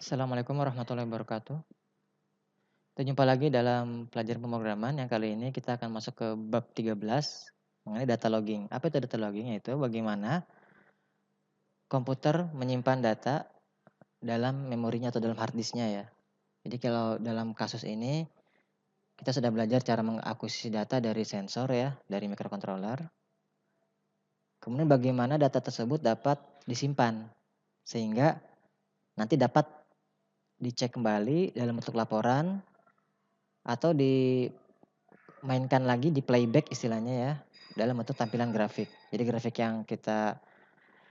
Assalamualaikum warahmatullahi wabarakatuh. Kita jumpa lagi dalam pelajaran pemrograman yang kali ini kita akan masuk ke bab 13 mengenai data logging. Apa itu data logging? Yaitu bagaimana komputer menyimpan data dalam memorinya atau dalam hard disknya ya. Jadi kalau dalam kasus ini kita sudah belajar cara mengakuisisi data dari sensor ya, dari microcontroller. Kemudian bagaimana data tersebut dapat disimpan sehingga nanti dapat dicek kembali dalam bentuk laporan atau dimainkan lagi, di playback istilahnya ya, dalam bentuk tampilan grafik. Jadi grafik yang kita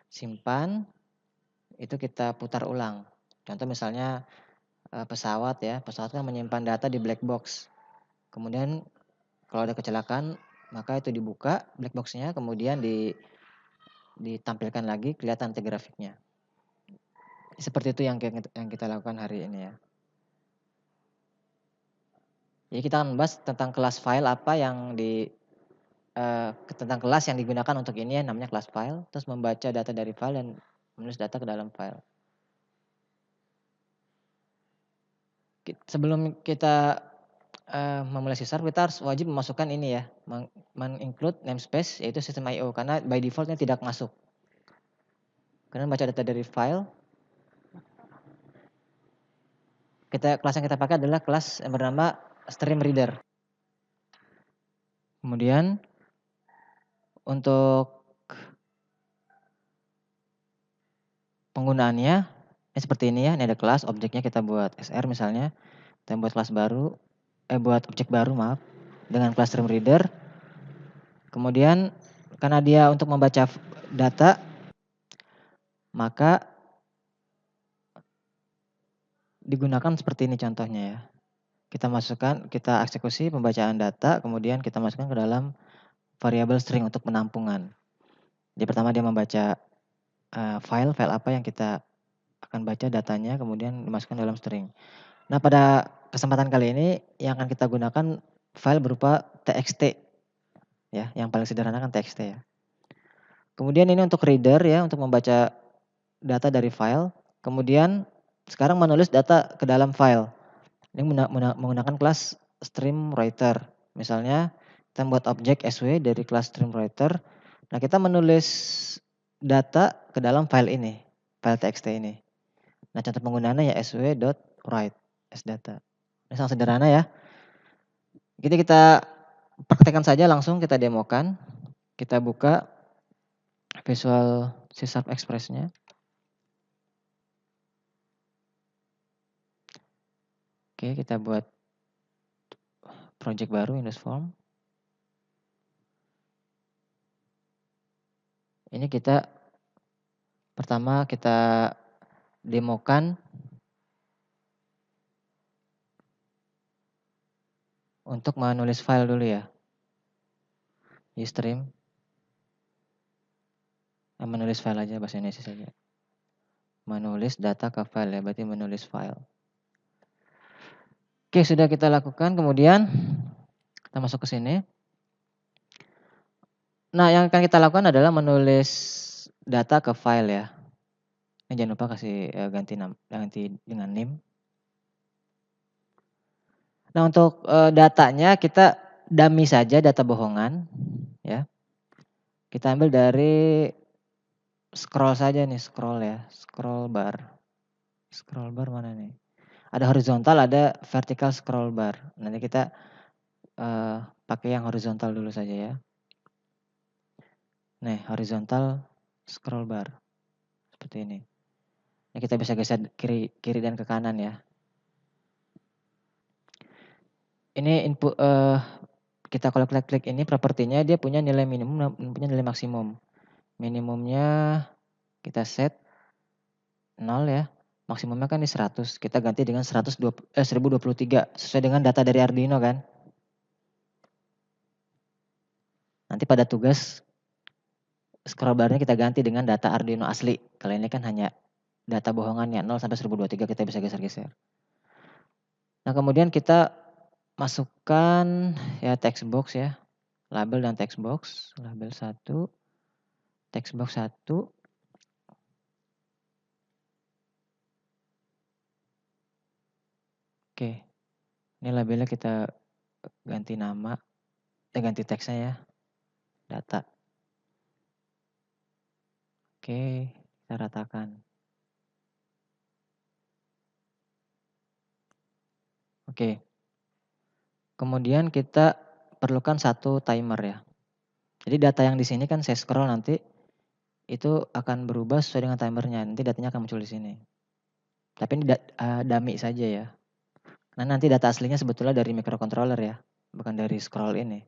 simpan, itu kita putar ulang. Contoh misalnya, pesawat ya, pesawat kan menyimpan data di black box. Kemudian kalau ada kecelakaan, maka itu dibuka black box-nya, kemudian ditampilkan lagi, kelihatan nanti grafiknya. Seperti itu yang kita lakukan hari ini ya. Jadi kita akan membahas tentang kelas file apa yang tentang kelas yang digunakan untuk ini ya, namanya kelas file, terus membaca data dari file dan menulis data ke dalam file. Sebelum kita memulai C#, kita harus wajib memasukkan ini ya, include namespace yaitu sistem I/O karena by default-nya tidak masuk. Kemudian baca data dari file. Kelas yang kita pakai adalah kelas yang bernama stream reader. Kemudian untuk penggunaannya seperti ini ya, ini ada kelas, objeknya kita buat SR misalnya, kita buat kelas baru, buat objek baru maaf, dengan kelas stream reader. Kemudian karena dia untuk membaca data, maka digunakan seperti ini contohnya ya. Kita eksekusi pembacaan data, kemudian kita masukkan ke dalam variabel string untuk penampungan. Jadi pertama dia membaca file apa yang kita akan baca datanya, kemudian dimasukkan dalam string. Nah pada kesempatan kali ini yang akan kita gunakan file berupa txt ya, yang paling sederhana kan txt ya. Kemudian ini untuk reader ya, untuk membaca data dari file. Kemudian sekarang menulis data ke dalam file. Ini menggunakan kelas stream writer. Misalnya kita membuat objek sw dari kelas stream writer. Nah kita menulis data ke dalam file ini, file txt ini. Nah contoh penggunaannya ya sw.write sdata. Ini sangat sederhana ya. Kita praktekkan saja langsung, kita demokan. Kita buka Visual C# Express-nya. Oke, kita buat project baru Windows Form. Ini pertama kita demokan untuk menulis file dulu ya. Ustream. Menulis file aja, bahasa Indonesia saja. Menulis data ke file ya, berarti menulis file. Oke, sudah kita lakukan, kemudian kita masuk ke sini. Nah, yang akan kita lakukan adalah menulis data ke file ya. Ini jangan lupa kasih ganti dengan name. Nah, untuk datanya kita dummy saja, data bohongan ya. Kita ambil dari scroll saja nih, scroll ya, scroll bar. Scroll bar mana nih? Ada horizontal, ada vertical scroll bar. Nanti kita pakai yang horizontal dulu saja ya. Nih, horizontal scroll bar. Seperti ini. Nah, kita bisa geser kiri dan ke kanan ya. Ini input kita kalau klik ini propertinya dia punya nilai minimum, punya nilai maksimum. Minimumnya kita set 0 ya. Maksimumnya kan di 100. Kita ganti dengan 1023 sesuai dengan data dari Arduino kan. Nanti pada tugas scroll barnya kita ganti dengan data Arduino asli. Kalau ini kan hanya data bohongannya 0 sampai 1023 kita bisa geser-geser. Nah, kemudian kita masukkan ya text box ya. Label dan text box. Label 1, text box 1. Oke, ini labelnya kita ganti nama, ganti teksnya ya, data. Oke, kita ratakan. Oke. Kemudian kita perlukan satu timer ya. Jadi data yang di sini kan saya scroll nanti, itu akan berubah sesuai dengan timernya, nanti datanya akan muncul di sini. Tapi ini dummy saja ya. Nah nanti data aslinya sebetulnya dari microcontroller ya, bukan dari scroll ini.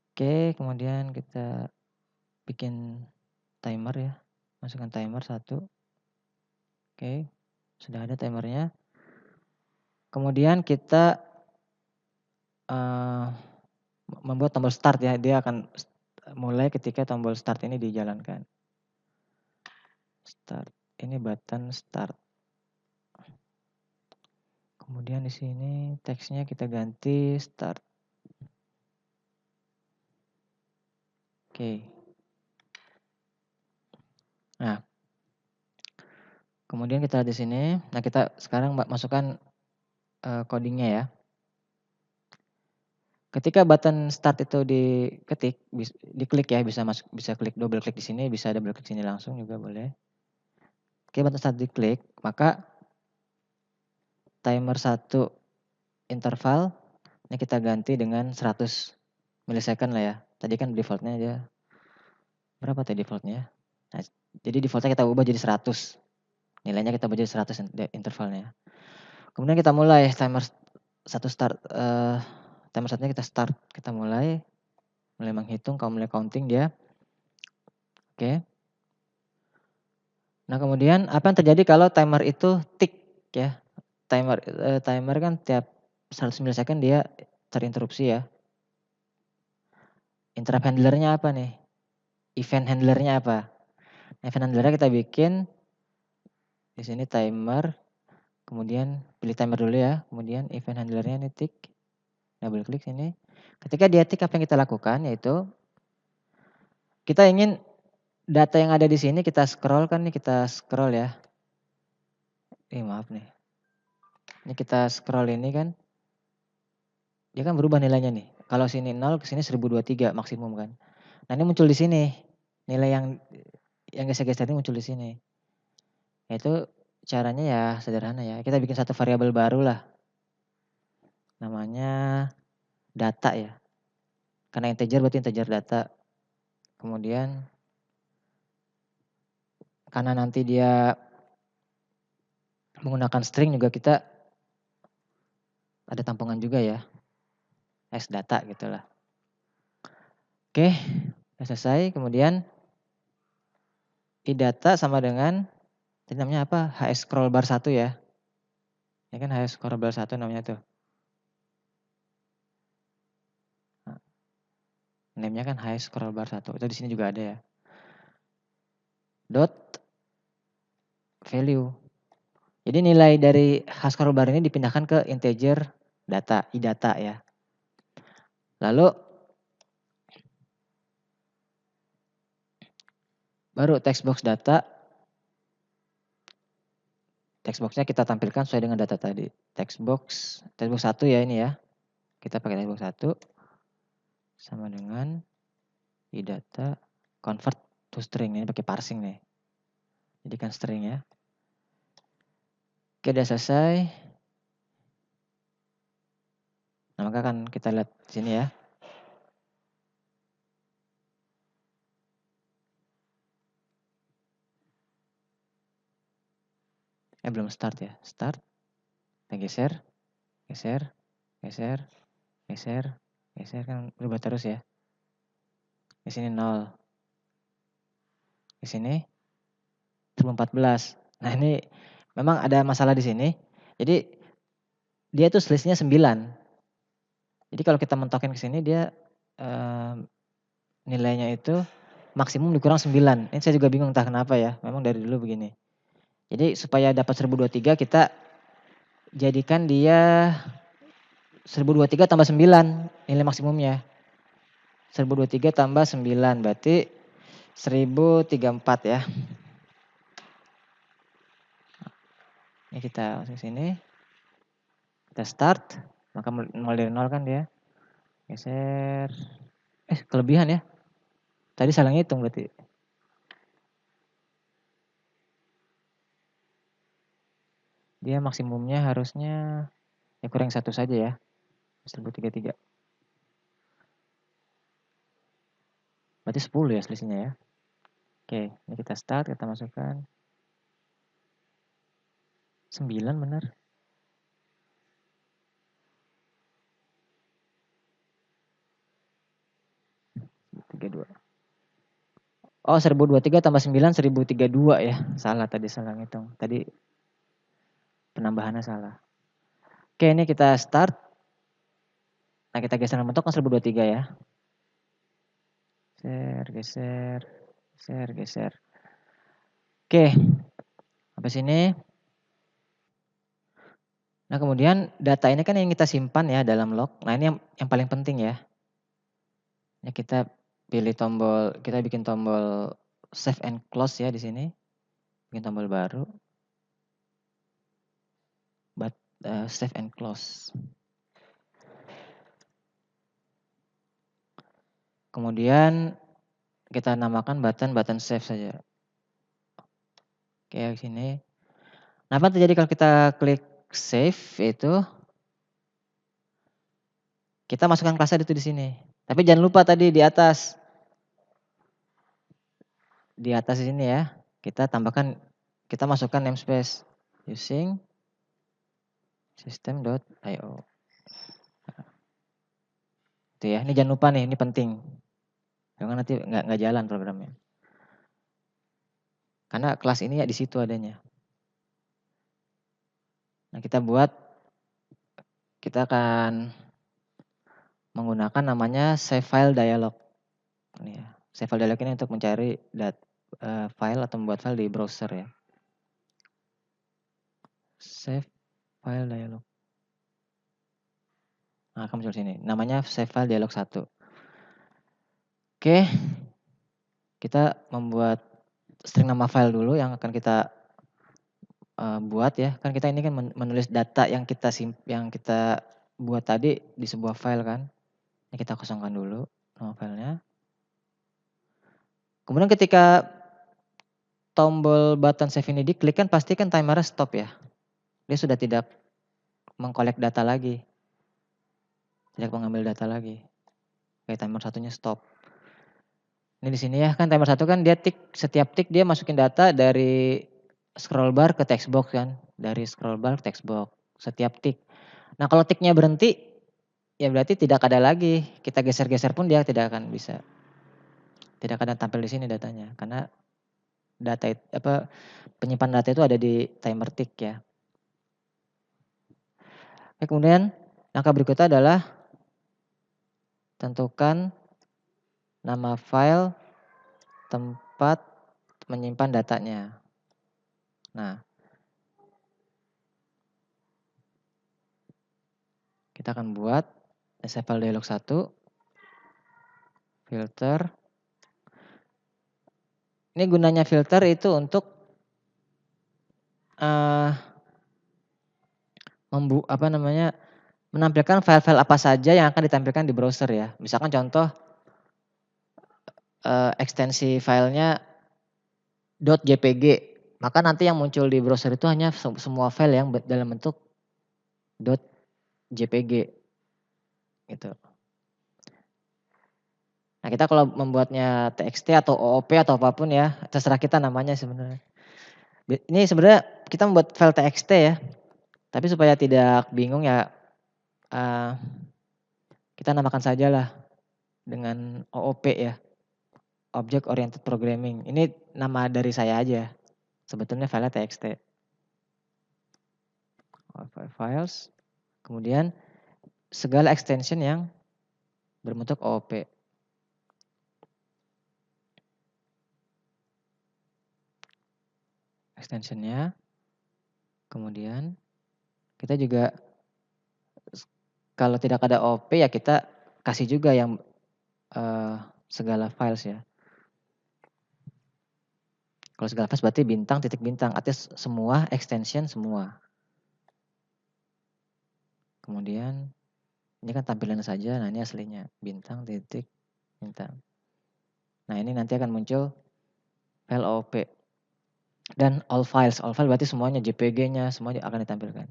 Oke, kemudian kita bikin timer ya, masukkan timer 1. Oke, sudah ada timernya. Kemudian kita membuat tombol start ya, dia akan mulai ketika tombol start ini dijalankan. Start, ini button start. Kemudian di sini teksnya kita ganti start. Oke. Nah, kemudian kita lihat di sini. Nah, kita sekarang masukkan codingnya ya. Ketika button start itu diketik, diklik ya, bisa klik double klik di sini, bisa double klik sini langsung juga boleh. Oke, button start diklik, maka timer 1 interval ini kita ganti dengan 100 milisecond lah ya. Tadi kan defaultnya aja berapa tadi defaultnya? Nah, jadi defaultnya kita ubah jadi 100. Nilainya kita ubah jadi 100 intervalnya. Kemudian kita mulai timer 1 start, timer 1-nya kita start, kita mulai menghitung, mulai counting dia. Oke. Nah, kemudian apa yang terjadi kalau timer itu tick ya. Timer kan tiap 100 milisecond dia terinterupsi ya. Interrupt handlernya apa nih? Event handlernya apa? Event handlernya kita bikin di sini timer, kemudian pilih timer dulu ya, kemudian event handlernya ini tick, double klik sini. Ketika dia tick, apa yang kita lakukan yaitu kita ingin data yang ada di sini kita scroll kan nih, kita scroll ya. Maaf nih. Ini kita scroll ini kan. Dia kan berubah nilainya nih. Kalau sini 0 ke sini 1023 maksimum kan. Nah, ini muncul di sini. Nilai yang geser-geser ini muncul di sini. Itu caranya ya sederhana ya. Kita bikin satu variabel baru lah. Namanya data ya. Karena integer berarti integer data. Kemudian karena nanti dia menggunakan string juga kita ada tampungan juga ya. S data gitulah. Oke, sudah selesai. Kemudian idata sama dengan ini namanya apa? HS scroll bar 1 ya. Ya kan HS scroll bar 1 namanya tuh. Name-nya kan HS scroll bar 1. Itu di sini juga ada ya. Dot value. Jadi nilai dari hash scroll bar ini dipindahkan ke integer data, idata ya. Lalu baru text box data. Text box-nya kita tampilkan sesuai dengan data tadi. Text box 1 ya ini ya. Kita pakai text box 1 sama dengan idata convert to string, ini pakai parsing nih. Jadikan string ya. Oke, udah selesai. Nah, maka kan kita lihat di sini ya. Belum start ya. Start. Kita geser, geser, geser, geser, geser kan berubah terus ya. Di sini 0. Di sini 1014. Nah, ini memang ada masalah di sini. Jadi dia tuh selisihnya 9. Jadi kalau kita mentokin ke sini dia nilainya itu maksimum dikurang 9. Ini saya juga bingung entah kenapa ya. Memang dari dulu begini. Jadi supaya dapat 1023 kita jadikan dia 1023 tambah 9 nilai maksimumnya. 1023 tambah 9 berarti 1034 ya. Ini kita masuk sini. Kita start, maka mulai dari nol kan dia. Geser. Kelebihan ya. Tadi salah ngitung berarti. Dia maksimumnya harusnya ya kurang 1 saja ya. 1033. Berarti 10 ya selisihnya ya. Oke, ini kita start, kita masukkan 9 benar. Oh, 1023 tambah 9, 1032 ya. Salah tadi, salah ngitung. Tadi penambahannya salah. Oke, ini kita start. Nah, kita geser bentuk kan 1023 ya. Geser, geser. Oke, sampai sini. Nah, kemudian data ini kan yang kita simpan ya dalam log. Nah, ini yang paling penting ya. Nah, kita pilih tombol, kita bikin tombol save and close ya di sini. Bikin tombol baru. Save and close. Kemudian kita namakan button save saja. Kayak sini. Nah, apa terjadi kalau kita klik save itu kita masukkan kelasnya itu di sini. Tapi jangan lupa tadi di atas. Di atas sini ya. Kita tambahkan, kita masukkan namespace using system.io. Itu ya. Ini jangan lupa nih, ini penting. Jangan nanti nggak jalan programnya. Karena kelas ini ya di situ adanya. Nah, kita akan menggunakan namanya save file dialog. Ini ya. Save file dialog ini untuk mencari file atau membuat file di browser ya. Save file dialog. Nah, akan muncul sini. Namanya save file dialog 1. Oke. Kita membuat string nama file dulu yang akan kita buat ya. Kan kita ini kan menulis data yang kita buat tadi di sebuah file kan. Ini kita kosongkan dulu nama filenya. Kemudian ketika tombol button save ini diklik kan pasti kan timernya stop ya. Dia sudah tidak mengkolek data lagi. Tidak mengambil data lagi. Kayak timer satunya stop. Ini di sini ya kan timer 1 kan dia setiap tik dia masukin data dari scroll bar ke text box kan. Dari scroll bar ke text box. Setiap tik. Nah, kalau tiknya berhenti ya berarti tidak ada lagi. Kita geser-geser pun dia tidak akan bisa. Tidak akan tampil di sini datanya karena penyimpanan data itu ada di timer tick ya. Kemudian langkah berikutnya adalah tentukan nama file tempat menyimpan datanya. Nah, kita akan buat save file dialog 1, filter. Ini gunanya filter itu untuk menampilkan file-file apa saja yang akan ditampilkan di browser ya. Misalkan contoh ekstensi filenya .jpg, maka nanti yang muncul di browser itu hanya semua file yang dalam bentuk .jpg gitu. Nah, kita kalau membuatnya txt atau OOP atau apapun ya, terserah kita namanya sebenarnya. Ini sebenarnya kita membuat file txt ya, tapi supaya tidak bingung ya kita namakan sajalah dengan OOP ya, Object Oriented Programming. Ini nama dari saya aja, sebetulnya filenya txt. Files, kemudian segala extension yang berbentuk OOP. Extensionnya, kemudian kita juga kalau tidak ada OOP ya kita kasih juga yang segala files ya. Kalau segala files berarti bintang, titik bintang, artinya semua extension semua. Kemudian ini kan tampilan saja, nah ini aslinya, bintang, titik, bintang. Nah ini nanti akan muncul file OOP. Dan all files berarti semuanya, JPG-nya semuanya akan ditampilkan.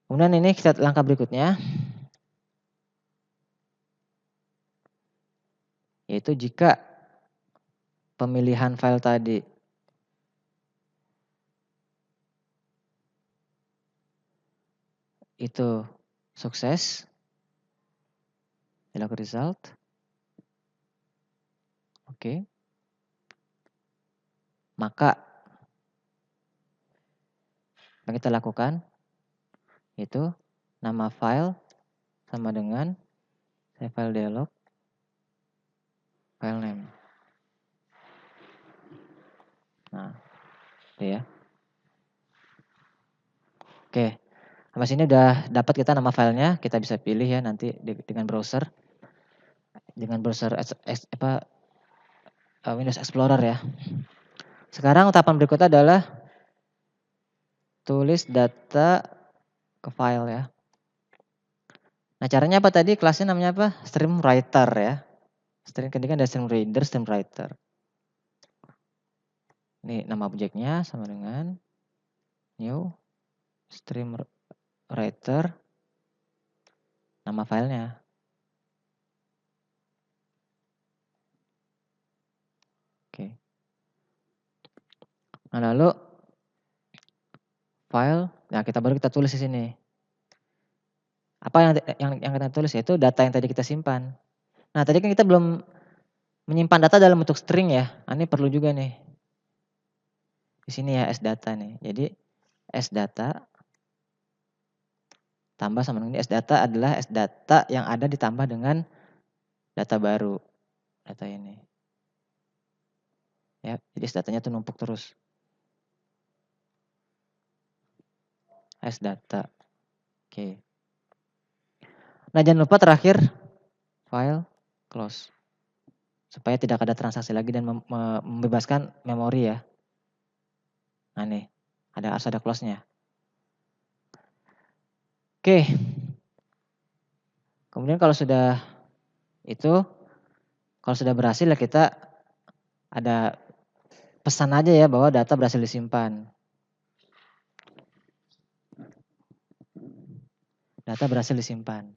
Kemudian ini kita langkah berikutnya, yaitu jika pemilihan file tadi itu sukses, log result, oke. Maka yang kita lakukan itu nama file sama dengan save file dialog, file name. Nah, itu ya. Oke, sampai sini udah dapat kita nama filenya, kita bisa pilih ya nanti dengan browser. Dengan browser Windows Explorer ya. Sekarang tahapan berikutnya adalah tulis data ke file ya. Nah caranya apa tadi? Kelasnya namanya apa? Stream writer ya. Stream kan ada stream reader, stream writer. Ini nama objeknya sama dengan new stream writer, nama filenya. Oke. Nah lalu file, nah baru kita tulis di sini. Apa yang kita tulis yaitu data yang tadi kita simpan. Nah tadi kan kita belum menyimpan data dalam bentuk string ya. Nah, ini perlu juga nih. Di sini ya sdata nih. Jadi sdata tambah sama dengan sdata adalah sdata yang ada ditambah dengan data baru. Data ini. Ya, jadi sdatanya tuh numpuk terus. Sdata. Oke. Nah, jangan lupa terakhir file close. Supaya tidak ada transaksi lagi dan membebaskan memori ya. Nah, nih. Harus ada close-nya. Oke. Kemudian kalau sudah itu, kalau sudah berhasil ya kita ada pesan aja ya bahwa data berhasil disimpan. Data berhasil disimpan.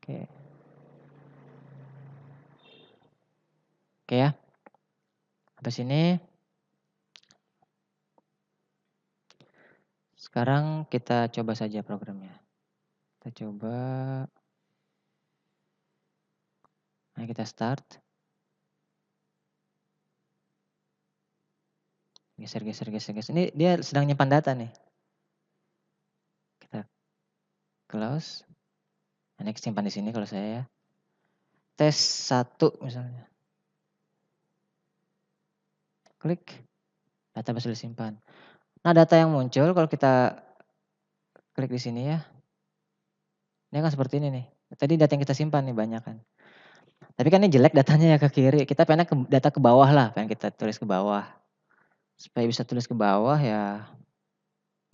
Oke. Oke ya. Sampai sini. Sekarang kita coba saja programnya. Kita coba. Nah, kita start. Geser. Ini dia sedang nyimpan data nih. Kita close. Ini simpan di sini kalau saya ya. Tes 1 misalnya. Klik. Data berhasil disimpan. Nah, data yang muncul kalau kita klik di sini ya. Ini kan seperti ini nih. Tadi data yang kita simpan nih banyak kan. Tapi kan ini jelek datanya ya ke kiri. Kita pengen data ke bawah lah. Pengen kita tulis ke bawah. Supaya bisa tulis ke bawah ya.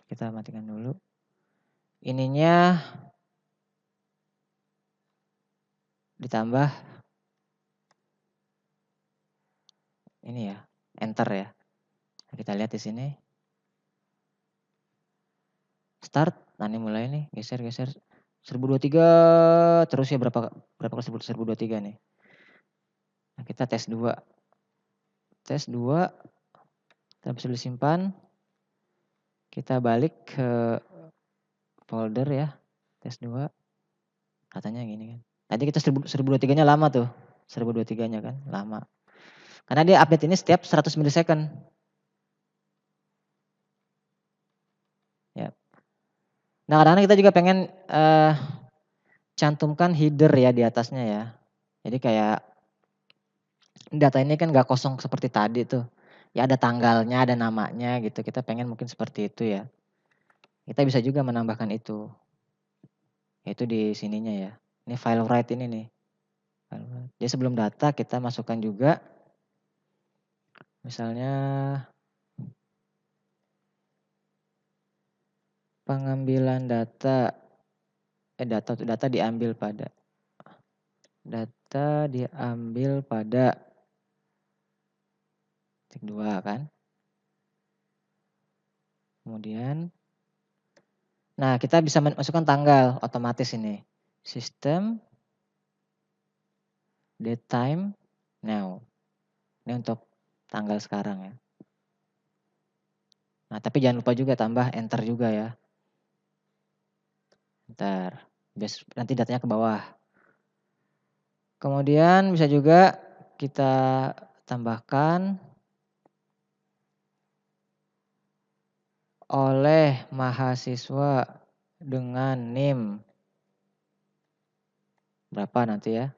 Kita matikan dulu. Ininya ditambah ini ya. Enter ya. Nah, kita lihat di sini. Start. Nah, ini mulai nih. Geser. 1023 terus ya berapa kali 1023 nih. Nah, kita tes 2. Tes 2. Kita bisa disimpan. Kita balik ke folder ya. Tes 2. Katanya gini kan. Tadi kita 1023-nya lama tuh. 1023-nya kan lama. Karena dia update ini setiap 100 milisecond. Ya. Nah, kadang-kadang kita juga pengen cantumkan header ya di atasnya ya. Jadi kayak data ini kan gak kosong seperti tadi tuh. Ya ada tanggalnya, ada namanya gitu. Kita pengen mungkin seperti itu ya. Kita bisa juga menambahkan itu. Itu di sininya ya. Ini file write ini nih. Jadi sebelum data kita masukkan juga Misalnya pengambilan data diambil pada titik 2 kan. Kemudian nah, kita bisa masukkan tanggal otomatis ini. System date time now. Ini untuk tanggal sekarang ya. Nah, tapi jangan lupa juga tambah enter juga ya. Enter. Nanti datanya ke bawah. Kemudian bisa juga kita tambahkan oleh mahasiswa dengan NIM berapa nanti ya.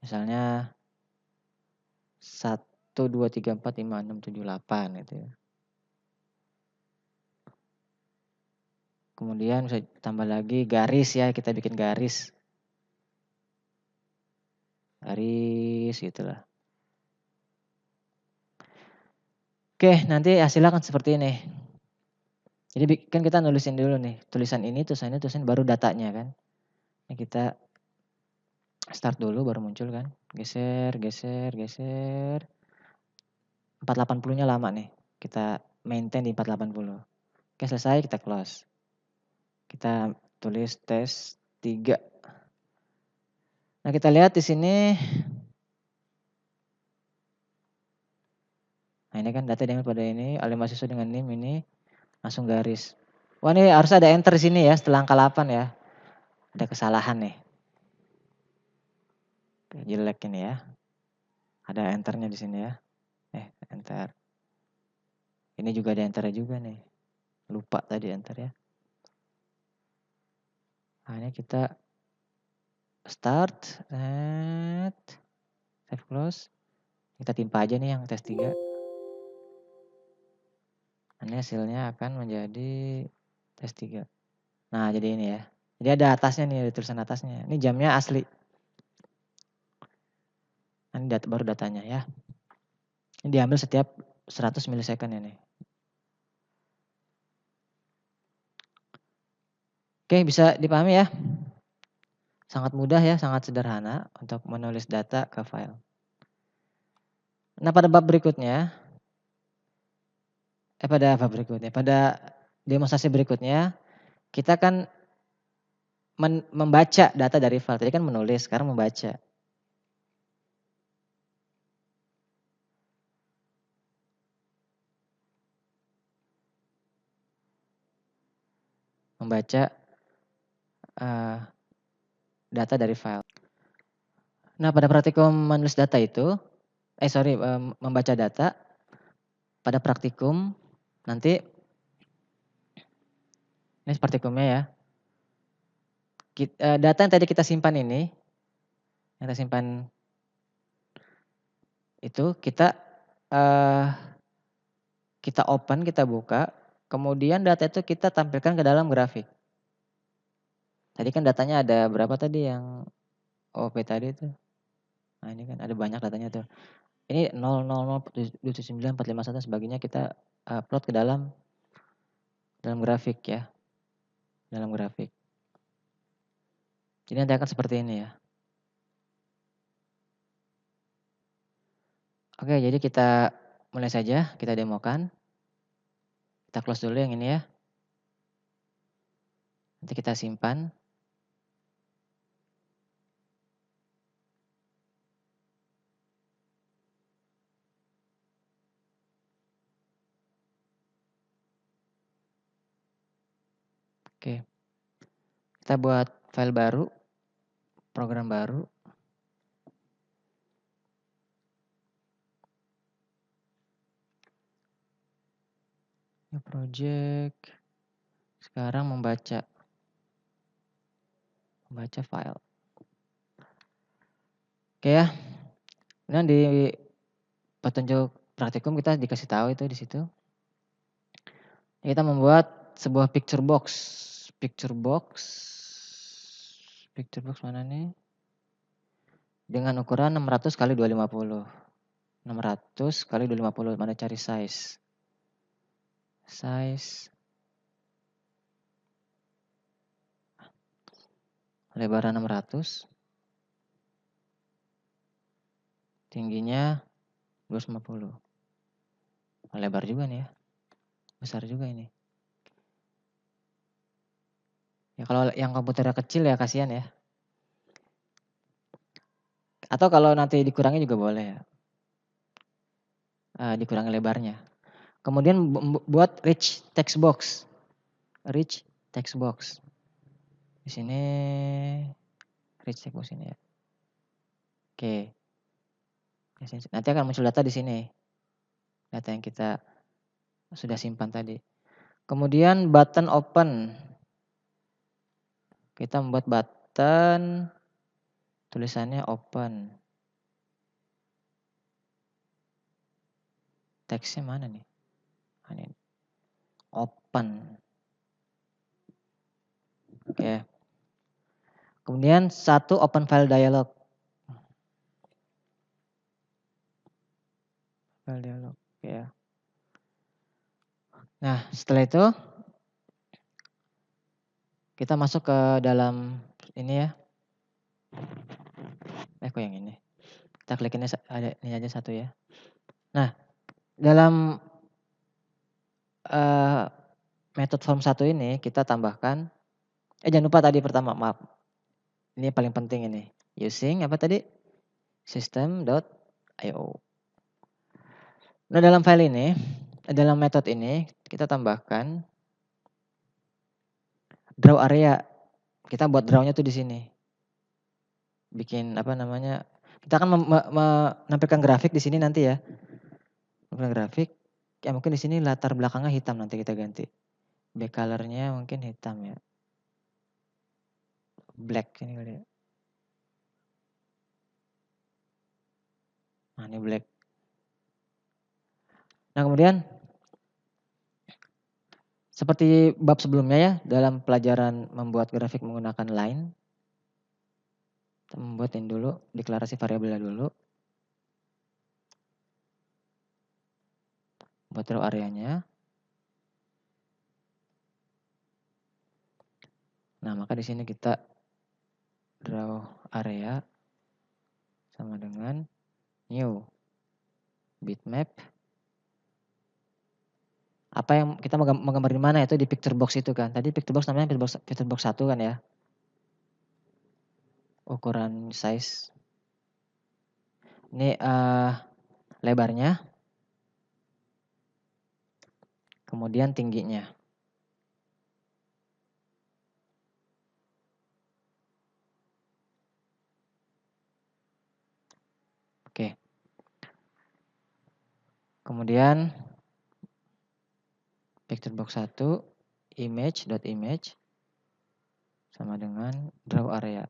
Misalnya 1, 2, 3, 4, 5, 6, 7, 8 gitu ya. Kemudian bisa tambah lagi garis ya, kita bikin garis. Garis gitulah. Oke, nanti hasilnya akan seperti ini. Jadi kan kita nulisin dulu nih, tulisan ini, baru datanya kan. Ini kita start dulu baru muncul kan. Geser. 480-nya lama nih. Kita maintain di 480. Oke, selesai, kita close. Kita tulis tes 3. Nah, kita lihat di sini. Nah, ini kan data diambil pada ini, oleh mahasiswa dengan NIM ini langsung garis. Wah, ini harus ada enter di sini ya, setelah angka 8 ya. Ada kesalahan nih. Jelek ini ya. Ada enternya di sini ya. Enter. Ini juga ada enternya juga nih. Lupa tadi enter ya. Nah, ini kita start, save close. Kita timpa aja nih yang tes 3. Ini hasilnya akan menjadi tes 3. Nah, jadi ini ya. Jadi ada atasnya nih, ada tulisan atasnya. Ini jamnya asli. Ini baru datanya ya. Ini diambil setiap 100 milisecond ini. Oke, bisa dipahami ya. Sangat mudah ya, sangat sederhana untuk menulis data ke file. Nah, pada demonstrasi berikutnya, kita kan membaca data dari file. Tadi kan menulis, sekarang membaca. Membaca data dari file. Nah, pada praktikum menulis data itu, membaca data, pada praktikum nanti, ini praktikumnya ya. Data yang tadi kita simpan ini, yang kita simpan itu kita open, kita buka, kemudian data itu kita tampilkan ke dalam grafik. Tadi kan datanya ada berapa tadi yang OP tadi itu? Nah, ini kan ada banyak datanya tuh. Ini 000, 279, 451 dan sebagainya kita upload ke dalam grafik ya. Dalam grafik. Jadi nanti akan seperti ini ya. Oke, jadi kita mulai saja, kita demokan. Kita close dulu yang ini ya. Nanti kita simpan. Oke. Kita buat file baru, program baru. Project. Sekarang membaca file. Oke ya. Kemudian di petunjuk praktikum kita dikasih tahu itu di situ. Kita membuat sebuah picture box. Picture box mana nih? dengan ukuran 600 kali 250. 600 kali 250, mana cari size. Size lebaran 600, tingginya 250. Lebar juga nih ya. Besar juga ini. Ya kalau yang komputernya kecil ya kasihan ya. Atau kalau nanti dikurangi juga boleh ya. Dikurangi lebarnya. Kemudian buat rich text box. Rich text box. Di sini rich text box ini ya. Oke. Nanti akan muncul data di sini. Data yang kita sudah simpan tadi. Kemudian button open. Kita membuat button tulisannya open. Teksnya mana nih? Ini. Open. Oke. Kemudian satu open file dialog. File dialog. Ya. Nah, setelah itu kita masuk ke dalam ini ya. Kok yang ini? Kita klik ini ada ini aja satu ya. Nah, dalam metode form 1 ini kita tambahkan jangan lupa tadi pertama, maaf. Ini paling penting ini. Using apa tadi? System.io. Nah, dalam file ini, dalam metode ini kita tambahkan draw area. Kita buat draw-nya tuh di sini. Bikin apa namanya? Kita akan menampilkan grafik di sini nanti ya. Menampilkan grafik. Ya mungkin di sini latar belakangnya hitam, nanti kita ganti. Back color-nya mungkin hitam ya. Black ini kali ya. Nah, ini black. Nah, kemudian seperti bab sebelumnya ya, dalam pelajaran membuat grafik menggunakan line. Kita membuatin dulu deklarasi variabelnya dulu. Buat draw areanya. Nah, maka di sini kita draw area sama dengan new bitmap. Apa yang kita mau gambar di mana, itu di picture box itu kan. Tadi picture box namanya picture box 1 kan ya. Ukuran size. Ini lebarnya. Kemudian tingginya. Oke. Kemudian picture box 1 image.image sama dengan draw area.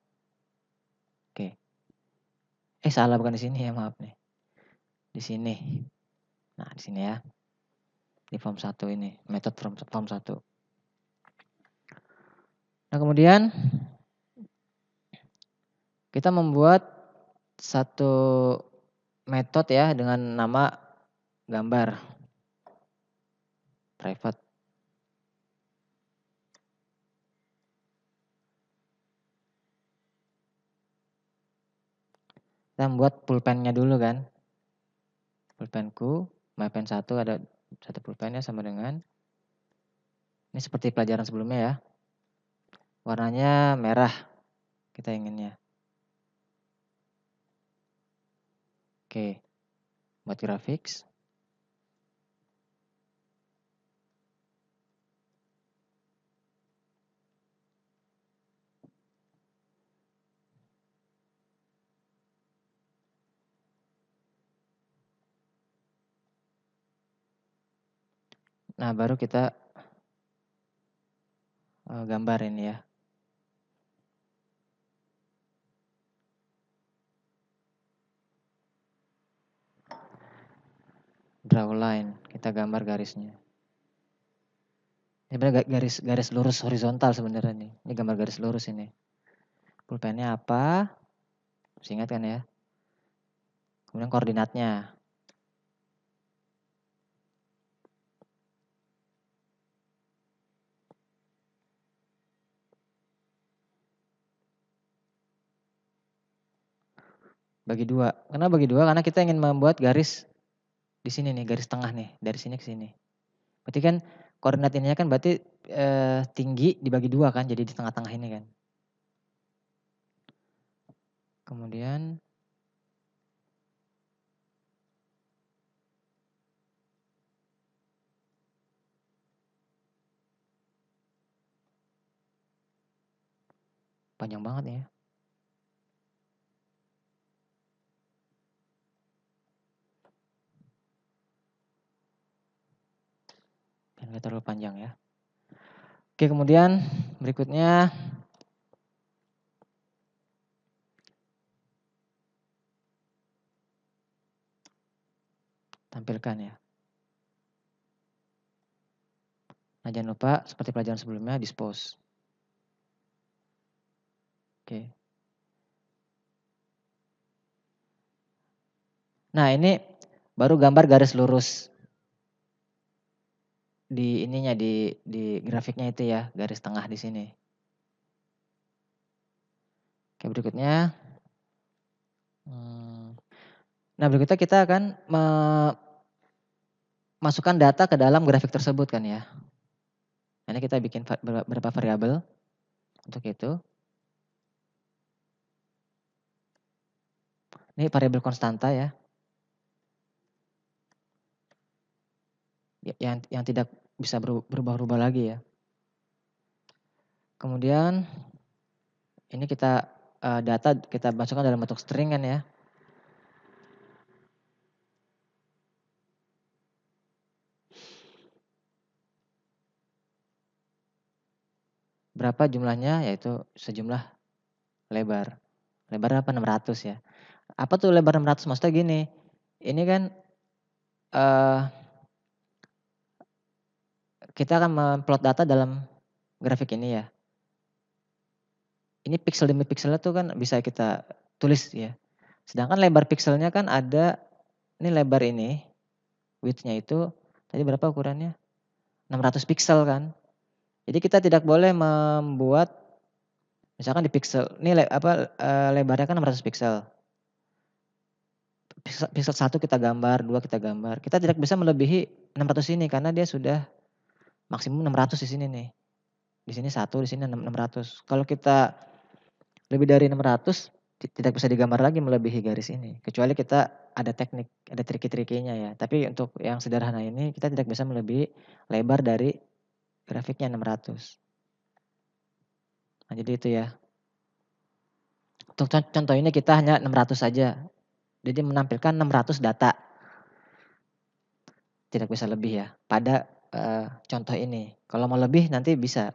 Oke. Salah, bukan di sini ya, maaf nih. Di sini. Nah, di sini ya. Di form 1 ini, metode form 1. Nah, kemudian kita membuat satu metode ya dengan nama gambar private. Kita membuat pulpennya dulu kan. Pulpenku, mypen 1 ada satu pulpennya sama dengan ini seperti pelajaran sebelumnya ya. Warnanya merah kita inginnya. Oke. Buat graphics. Nah, baru kita gambar ini ya. Draw line, kita gambar garisnya. Ini sebenarnya garis lurus horizontal sebenarnya nih. Ini gambar garis lurus ini. Pulpennya apa? Masih ingat kan ya? Kemudian koordinatnya. Bagi 2. Kenapa bagi 2? Karena kita ingin membuat garis di sini nih, garis tengah nih, dari sini ke sini. Berarti kan koordinat ininya kan berarti tinggi dibagi 2 kan, jadi di tengah-tengah ini kan. Kemudian panjang banget ya. Biar nggak terlalu panjang ya. Oke, kemudian berikutnya tampilkan ya. Nah, jangan lupa seperti pelajaran sebelumnya dispose. Oke. Nah, ini baru gambar garis lurus. Di ininya di grafiknya itu ya, garis tengah di sini. Oke, berikutnya nah, berikutnya kita akan masukkan data ke dalam grafik tersebut kan ya. Ini kita bikin beberapa variabel untuk itu. Ini variabel konstanta ya. Yang tidak bisa berubah-ubah lagi ya. Kemudian ini kita data kita masukkan dalam bentuk string kan ya. Berapa jumlahnya? Yaitu sejumlah lebar. Lebar apa? 600 ya. Apa tuh lebar 600? Maksudnya gini, ini kan kita akan memplot data dalam grafik ini ya. Ini pixel demi pixelnya tuh kan bisa kita tulis ya. Sedangkan lebar pixelnya kan ada, ini lebar ini, width-nya itu tadi berapa ukurannya? 600 pixel kan. Jadi kita tidak boleh membuat, misalkan di pixel, ini lebarnya kan 600 pixel. Pixel 1 kita gambar, 2 kita gambar. Kita tidak bisa melebihi 600 ini karena dia sudah maksimum 600 di sini nih. Di sini 1, di sini 600. Kalau kita lebih dari 600 tidak bisa digambar lagi melebihi garis ini. Kecuali kita ada teknik, ada triki-trikinya ya. Tapi untuk yang sederhana ini kita tidak bisa melebihi lebar dari grafiknya 600. Nah, jadi itu ya. Untuk contoh ini kita hanya 600 saja. Jadi menampilkan 600 data. Tidak bisa lebih ya pada contoh ini. Kalau mau lebih nanti bisa.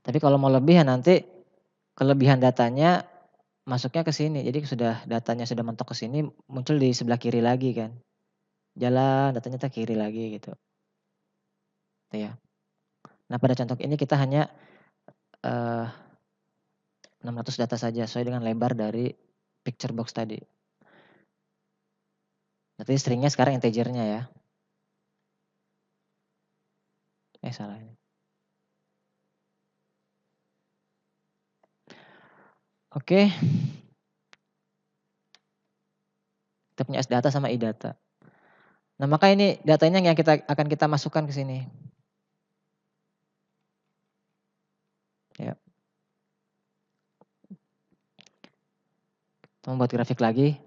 Tapi kalau mau lebih ya nanti kelebihan datanya masuknya ke sini. Jadi datanya sudah mentok ke sini, muncul di sebelah kiri lagi kan. Jalan datanya ke kiri lagi gitu. Gitu ya. Nah, pada contoh ini kita hanya 600 data saja sesuai dengan lebar dari picture box tadi. Berarti stringnya sekarang integernya ya. Salah ini. Oke. Kita punya sdata sama idata. Nah, maka ini datanya yang akan kita masukkan ke sini. Ya. Kita membuat grafik lagi.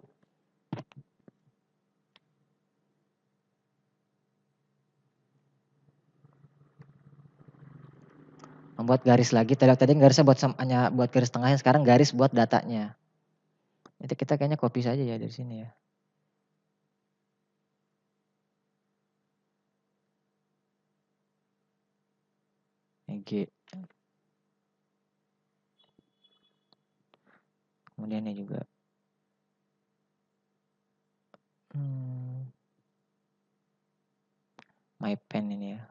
Membuat garis lagi. Tadi garisnya hanya buat garis tengahnya, sekarang garis buat datanya. Jadi kita kayaknya copy saja ya dari sini ya. G. Kemudian ini juga. My pen ini ya.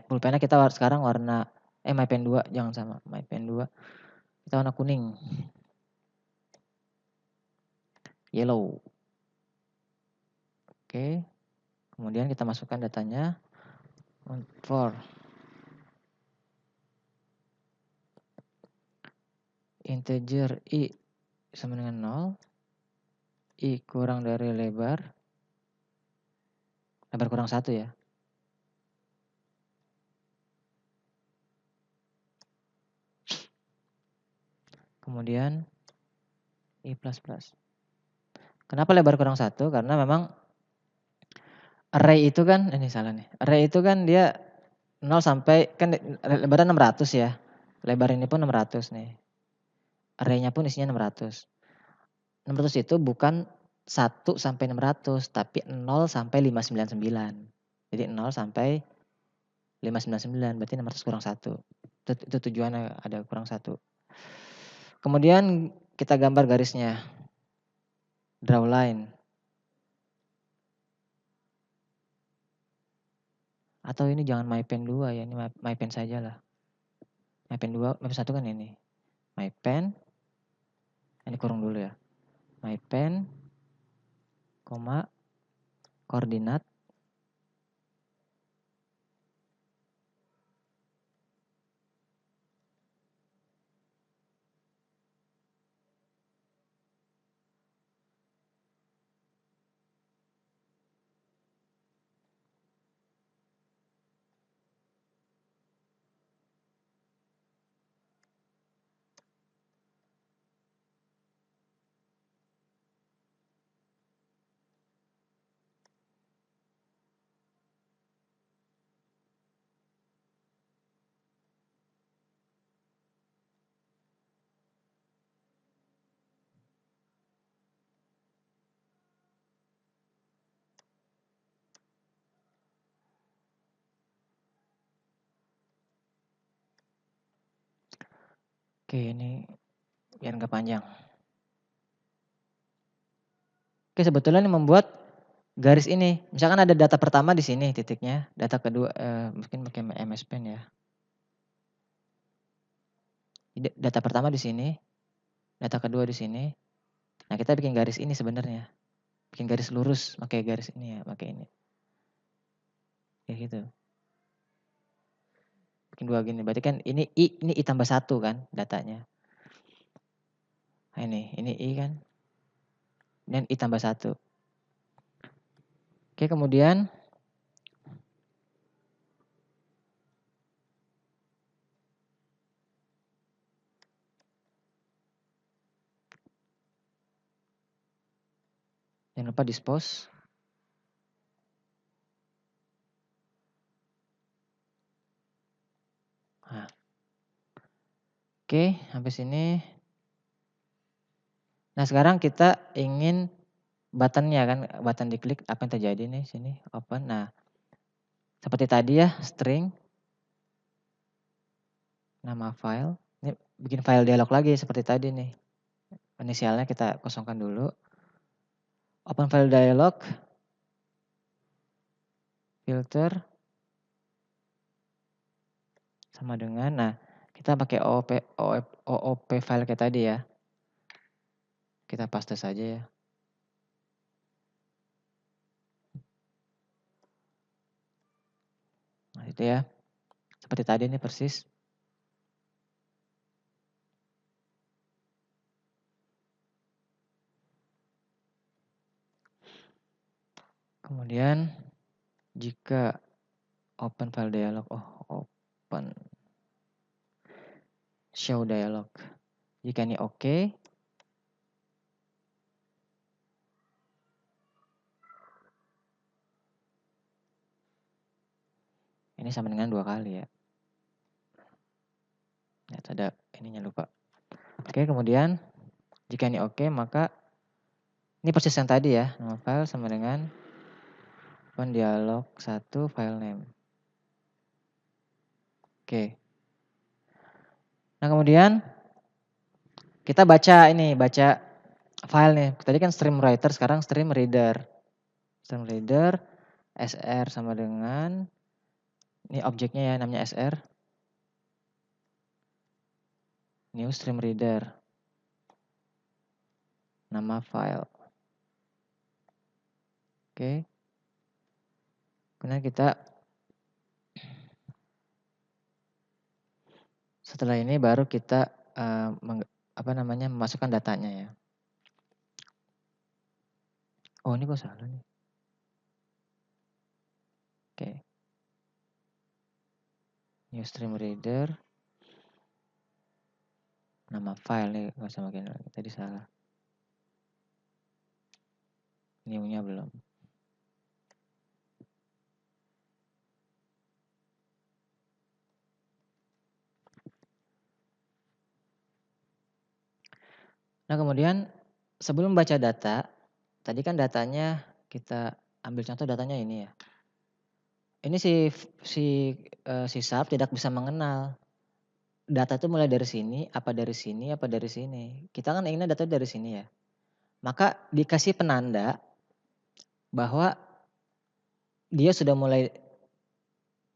Pulpennya kita sekarang warna MyPen 2 jangan sama, MyPen 2. Kita warna kuning. Yellow. Oke. Kemudian kita masukkan datanya. For integer i sama dengan 0. I kurang dari lebar kurang 1 ya. Kemudian i++. Kenapa lebar kurang 1? Karena memang array itu kan, ini salah nih. Array itu kan dia 0 sampai, kan lebarnya 600 ya. Lebar ini pun 600 nih. Array-nya pun isinya 600. 600 itu bukan 1 sampai 600, tapi 0 sampai 599. Jadi 0 sampai 599, berarti 600 kurang 1. Itu tujuannya ada kurang 1. Kemudian kita gambar garisnya. Draw line. Atau ini jangan MyPen 2 ya, ini MyPen saja lah. MyPen 2, MyPen 1 kan ini. MyPen, ini kurung dulu ya. MyPen, koordinat. Oke, ini biar nggak panjang. Oke, sebetulnya ini membuat garis ini. Misalkan ada data pertama di sini titiknya, data kedua mungkin pakai MS Pen ya. Data pertama di sini, data kedua di sini. Nah, kita bikin garis ini sebenarnya. Bikin garis lurus, pakai garis ini ya, pakai ini. Kayak gitu. Bikin 2 gini, berarti kan ini I tambah 1 kan datanya. Nah, ini I kan. Dan I tambah 1. Oke, kemudian jangan lupa dispose. Nah. Oke, sampai sini. Nah, sekarang kita ingin buttonnya kan, button diklik, apa yang terjadi nih sini, open. Nah, seperti tadi ya, string, nama file. Ini bikin file dialog lagi seperti tadi nih. Inisialnya kita kosongkan dulu. Open file dialog, filter, sama dengan, nah kita pakai OOP file kayak tadi ya. Kita paste saja ya. Nah, itu ya. Seperti tadi nih persis. Kemudian jika open file dialog, open show dialog. Jika ini oke, ini sama dengan 2 kali ya. Ya, ada ininya lupa. Oke, kemudian jika ini oke, maka ini persis yang tadi ya. Nama file sama dengan open dialog 1 file name. Oke. Nah, kemudian kita baca file nih. Tadi kan stream writer, sekarang stream reader. Stream reader SR sama dengan ini objeknya ya, namanya SR. New stream reader. Nama file. Oke. Kemudian kita setelah ini baru kita memasukkan datanya ya. Oh, ini kok salah nih. Oke. New stream reader. Nama file nih, nggak usah makin lagi. Tadi salah. New-nya belum. Nah, kemudian sebelum baca data, tadi kan datanya kita ambil contoh datanya ini ya. Ini si SAP tidak bisa mengenal data itu mulai dari sini, apa dari sini, apa dari sini. Kita kan inginnya data dari sini ya. Maka dikasih penanda bahwa dia sudah mulai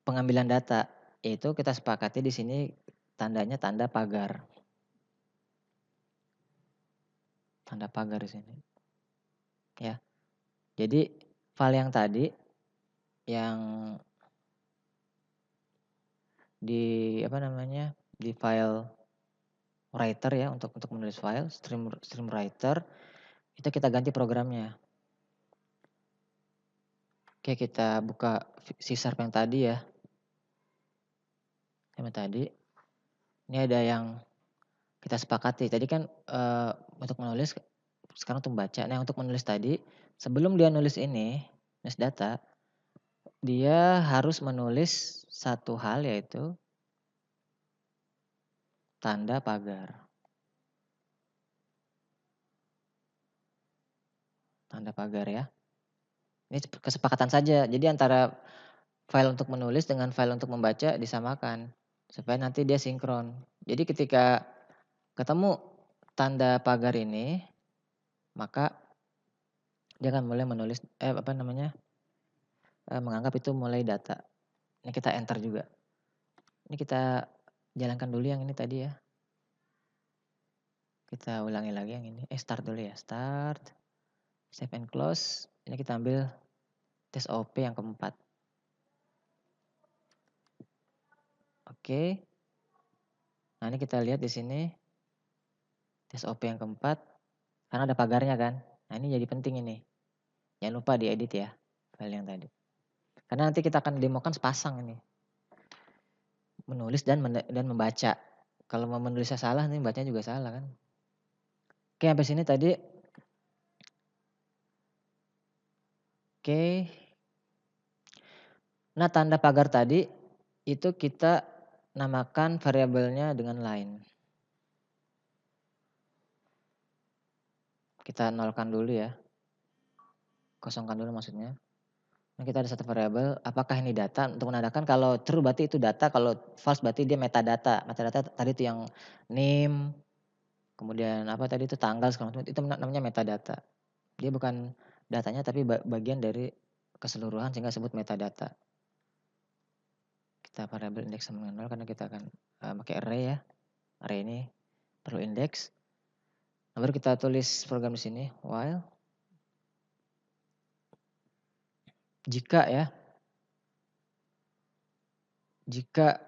pengambilan data, yaitu kita sepakati di sini tandanya tanda pagar. Tanda pagar di sini. Ya. Jadi file yang tadi yang di di file writer ya untuk menulis file stream writer itu kita ganti programnya. Oke, kita buka C# yang tadi ya. Yang tadi. Ini ada yang kita sepakati. Tadi kan untuk menulis sekarang untuk membaca. Nah, untuk menulis tadi sebelum dia nulis ini, nulis data, dia harus menulis satu hal yaitu tanda pagar. Tanda pagar ya. Ini kesepakatan saja. Jadi antara file untuk menulis dengan file untuk membaca disamakan. Supaya nanti dia sinkron. Jadi ketika ketemu tanda pagar ini, maka dia akan mulai menulis, menganggap itu mulai data. Ini kita enter juga. Ini kita jalankan dulu yang ini tadi ya. Kita ulangi lagi yang ini. Start dulu ya. Start. Save and close. Ini kita ambil tes OP yang keempat. Oke. Nah, ini kita lihat di sini. Tes OP yang keempat. Karena ada pagarnya kan. Nah, ini jadi penting ini. Jangan lupa diedit ya. File yang tadi. Karena nanti kita akan demokan sepasang ini. Menulis dan membaca. Kalau mau menulisnya salah, nih bacanya juga salah kan. Oke, sampai sini tadi. Oke. Nah, tanda pagar tadi itu kita namakan variabelnya dengan line. Kita nolkan dulu ya. Kosongkan dulu maksudnya. Nah, kita ada satu variabel, apakah ini data? Untuk menandakan kalau true berarti itu data, kalau false berarti dia metadata. Metadata tadi itu yang name, kemudian apa tadi itu tanggal, segala macam, itu namanya metadata. Dia bukan datanya tapi bagian dari keseluruhan sehingga disebut metadata. Kita variabel indeks sama dengan 0 karena kita akan pakai array ya. Array ini perlu indeks. Nah, baru kita tulis program di sini, while jika ya, jika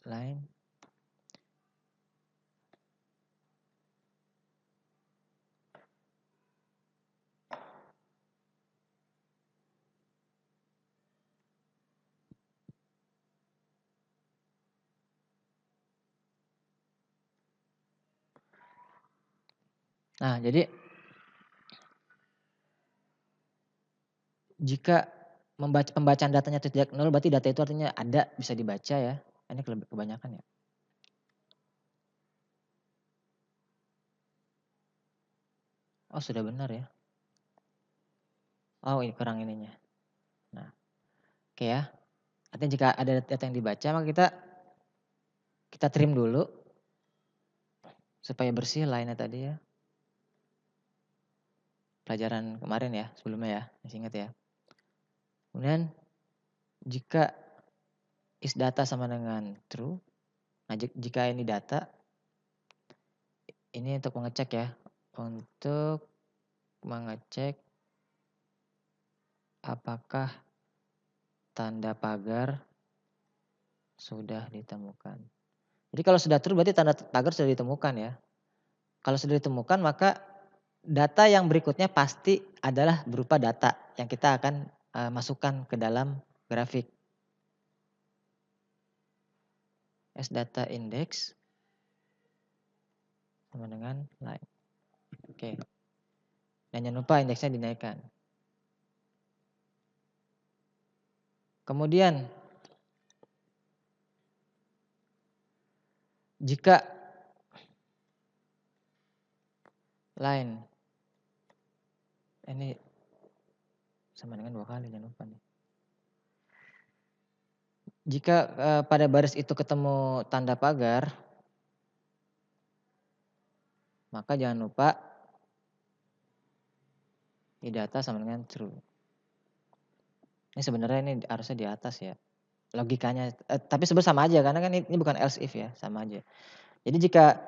line nah, jadi jika pembacaan datanya tidak 0 berarti data itu artinya ada, bisa dibaca ya. Ini kebanyakan ya. Oh, sudah benar ya. Oh, ini kurang ininya. Nah, oke ya. Artinya jika ada data yang dibaca maka kita trim dulu supaya bersih line-nya tadi ya. Pelajaran kemarin ya, sebelumnya ya, masih ingat ya. Kemudian jika is data sama dengan true, Nah, jika ini data, ini untuk mengecek ya, untuk mengecek apakah tanda pagar sudah ditemukan. Jadi kalau sudah true berarti tanda pagar sudah ditemukan ya. Kalau sudah ditemukan maka data yang berikutnya pasti adalah berupa data yang kita akan masukkan ke dalam grafik. Sdata index sama dengan line. Oke. Dan jangan lupa indeksnya dinaikkan. Kemudian jika line ini sama dengan 2 kali, jangan lupa nih. Jika pada baris itu ketemu tanda pagar, maka jangan lupa di data sama dengan true. Ini sebenarnya ini harusnya di atas ya. Logikanya, tapi sebenarnya sama aja karena kan ini bukan else if ya, sama aja. Jadi jika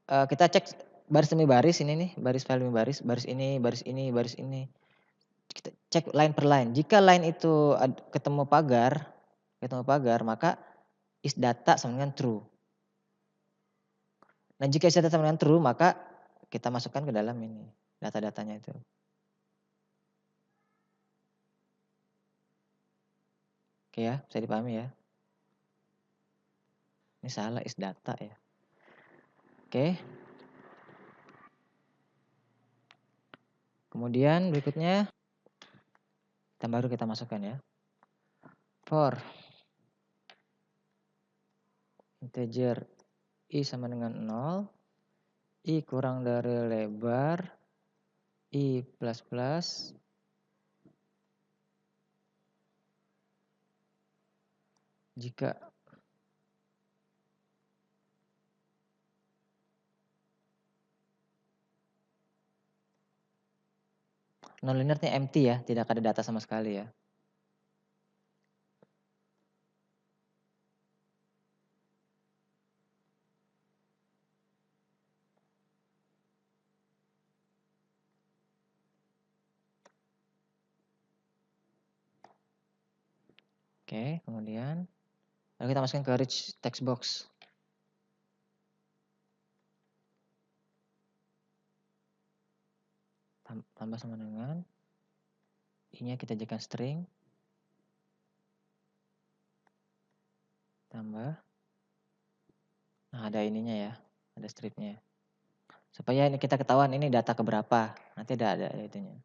kita cek baris demi baris ini nih, baris file demi baris, baris ini, baris ini, baris ini. Kita cek line per line. Jika line itu ketemu pagar, maka is data sama dengan true. Nah, jika is data sama dengan true, maka kita masukkan ke dalam ini data-datanya itu. Oke ya, bisa dipahami ya. Ini salah is data ya. Oke. Kemudian berikutnya baru kita masukkan ya. For integer i sama dengan 0, i kurang dari lebar, i plus plus, jika non-linear ini empty ya, tidak ada data sama sekali ya. Oke, kemudian lalu kita masukkan ke rich text box. Tambah sama dengan i-nya kita jadikan string. Tambah. Nah, ada ininya ya, ada stripnya. Supaya ini kita ketahuan ini data keberapa. Nanti ada itunya.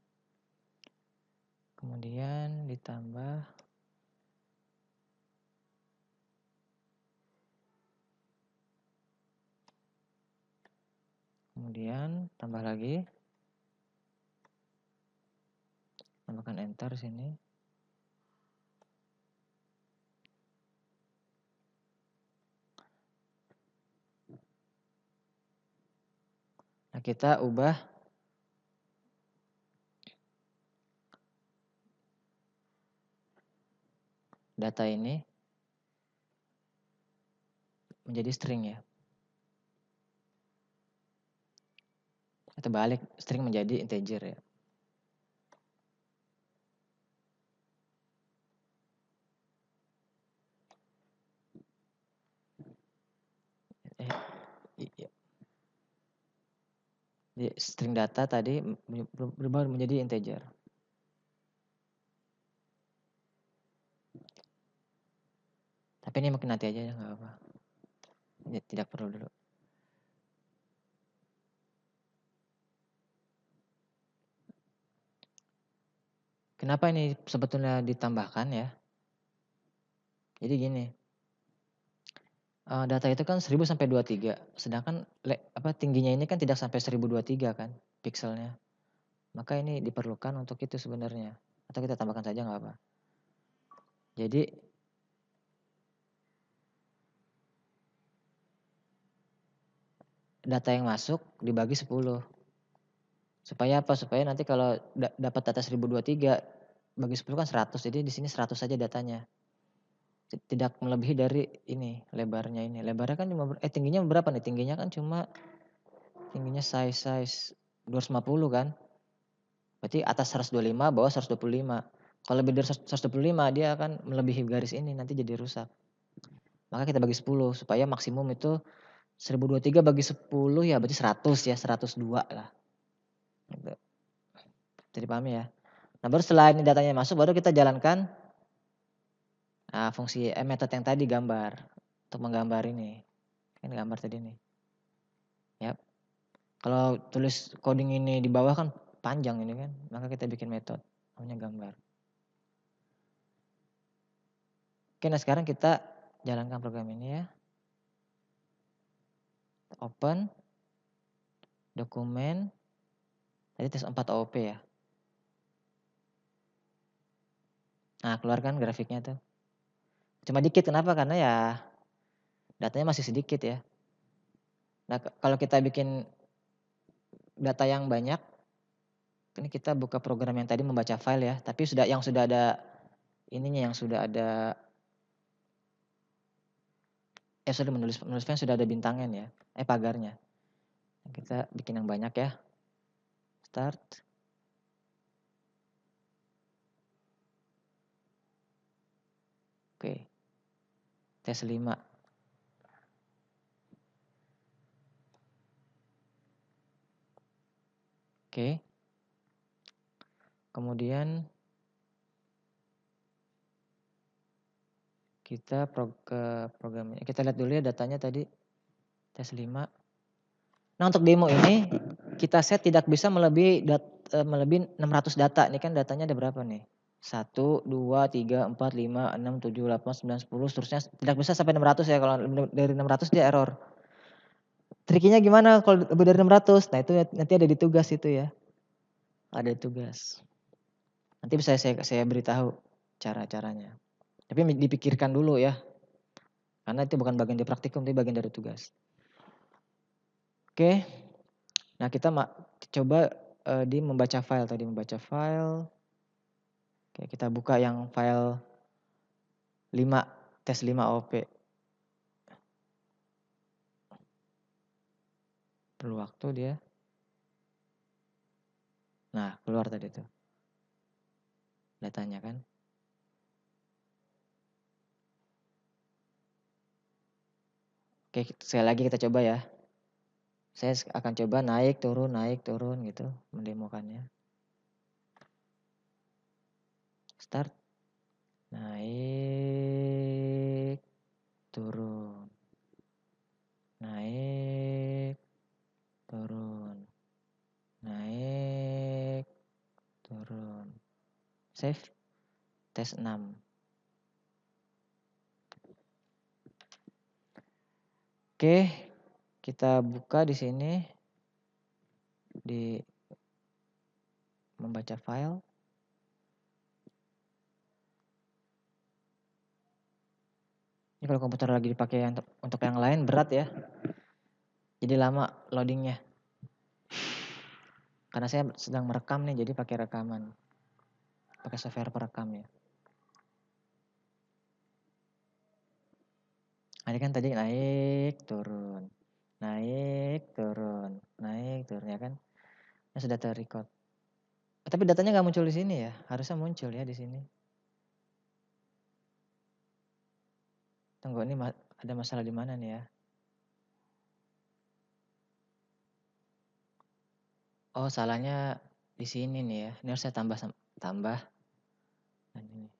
Kemudian ditambah kemudian tambah lagi. Tambahkan enter sini. Nah, kita ubah data ini menjadi string ya. Atau balik string menjadi integer ya. Iya. Jadi string data tadi berubah menjadi integer. Tapi ini mungkin nanti aja ya, nggak apa-apa. Tidak perlu dulu. Kenapa ini sebetulnya ditambahkan ya? Jadi gini, data itu kan 1000 sampai 23, sedangkan tingginya ini kan tidak sampai 1023 kan pikselnya. Maka ini diperlukan untuk itu sebenarnya. Atau kita tambahkan saja nggak apa. Jadi data yang masuk dibagi 10. Supaya apa? Supaya nanti kalau dapat data 1023 bagi 10 kan 100. Jadi di sini 100 saja datanya. tidak melebihi dari ini, lebarnya ini. Lebarnya kan tingginya berapa nih? Tingginya kan cuma size 250 kan. Berarti atas 125, bawah 125. Kalau lebih dari 125 dia akan melebihi garis ini, nanti jadi rusak. Maka kita bagi 10 supaya maksimum itu 1023 bagi 10 ya berarti 100 ya, 102 lah. Gitu. Jadi paham ya? Nah baru setelah ini datanya masuk baru kita jalankan fungsi metode yang tadi gambar. Untuk menggambar ini. Ini gambar tadi nih. Ya. Kalau tulis coding ini di bawah kan panjang ini kan. Maka kita bikin metode namanya gambar. Oke, nah sekarang kita jalankan program ini ya. Open dokumen. Tadi tes 4 OOP ya. Nah, keluarkan grafiknya tuh. Cuma dikit, kenapa? Karena ya datanya masih sedikit ya. Nah, kalau kita bikin data yang banyak, ini kita buka program yang tadi membaca file ya, tapi yang sudah ada ininya, yang sudah ada sudah menulis file sudah ada bintangnya nih ya, pagarnya. Kita bikin yang banyak ya. Start. Oke. Tes 5. Oke. Kemudian kita ke programnya. Kita lihat dulu ya datanya tadi tes 5. Nah, untuk demo ini kita set tidak bisa melebihi 600 data. Ini kan datanya ada berapa nih? 1, 2, 3, 4, 5, 6, 7, 8, 9, 10 seterusnya tidak bisa sampai 600 ya, kalau dari 600 dia error. Trikinya gimana kalau lebih dari 600? Nah, itu nanti ada di tugas itu ya. Ada di tugas. Nanti bisa saya beritahu cara-caranya. Tapi dipikirkan dulu ya. Karena itu bukan bagian dari praktikum, itu bagian dari tugas. Oke. Nah, kita coba di membaca file tadi, membaca file. Oke, kita buka yang file 5, tes 5 OP. Perlu waktu dia. Nah, keluar tadi tuh. Datanya kan. Oke, sekali lagi kita coba ya. Saya akan coba naik turun gitu mendemokannya. Start. Naik turun. Naik turun. Naik turun. Save. Tes 6. Oke, kita buka di sini di membaca file. Ini kalau komputer lagi dipakai untuk yang lain berat ya. Jadi lama loadingnya. Karena saya sedang merekam nih, jadi pakai rekaman. Pakai software perekam ya. Ini kan tadi naik turun. Naik turun. Naik turun ya kan. Ini sudah terrecord. Tapi datanya nggak muncul di sini ya. Harusnya muncul ya di sini. Tunggu, ini ada masalah di mana nih ya? Oh, salahnya di sini nih ya. Ini harus saya tambah. Nah, ini.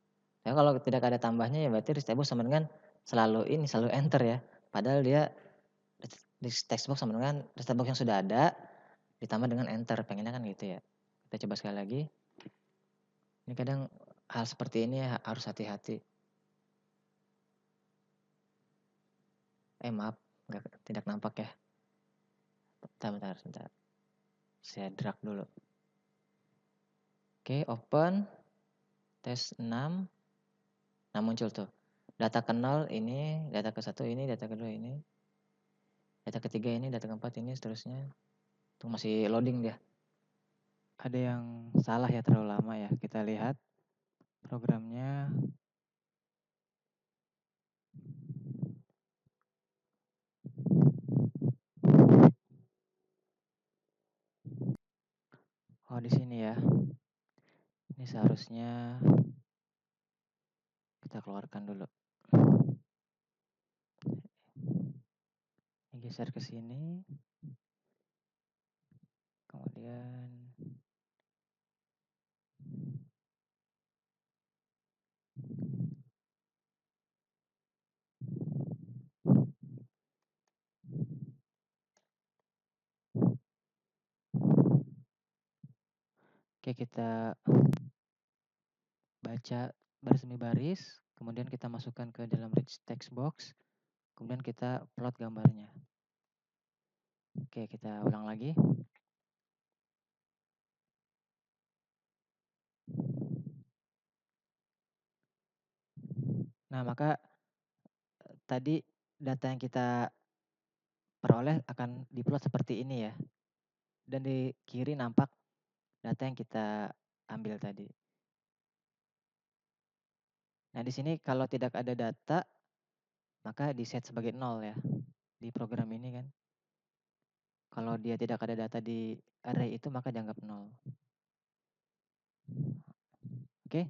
Ya, kalau tidak ada tambahnya ya berarti restable sama dengan selalu enter ya. Padahal dia di textbox sama dengan textbox yang sudah ada ditambah dengan enter. Pengennya kan gitu ya. Kita coba sekali lagi. Ini kadang hal seperti ini ya harus hati-hati. Maaf, tidak nampak ya. Bentar. Saya drag dulu. Oke, open. Tes 6. Nah, muncul tuh. Data ke 0 ini, data ke 1 ini, data kedua ini. Data ketiga ini, data keempat ini, seterusnya. Tuh masih loading dia. Ada yang salah ya, terlalu lama ya. Kita lihat programnya. Oh, di sini ya. Ini seharusnya kita keluarkan dulu. Ini geser ke sini. Kemudian oke, kita baca baris demi baris, kemudian kita masukkan ke dalam rich text box, kemudian kita plot gambarnya. Oke, kita ulang lagi. Nah, maka tadi data yang kita peroleh akan diplot seperti ini ya. Dan di kiri nampak data yang kita ambil tadi. Nah, di sini kalau tidak ada data, maka di-set sebagai 0 ya, di program ini kan. Kalau dia tidak ada data di array itu, maka dianggap 0. Oke?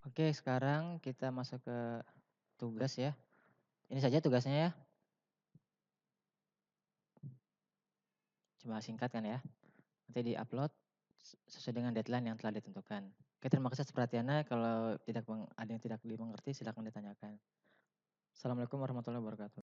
Oke, sekarang kita masuk ke tugas ya. Ini saja tugasnya ya. Cuma singkat kan ya. Nanti di-upload sesuai dengan deadline yang telah ditentukan. Oke, terima kasih atas perhatiannya. Kalau ada yang tidak dimengerti, silakan ditanyakan. Assalamualaikum warahmatullahi wabarakatuh.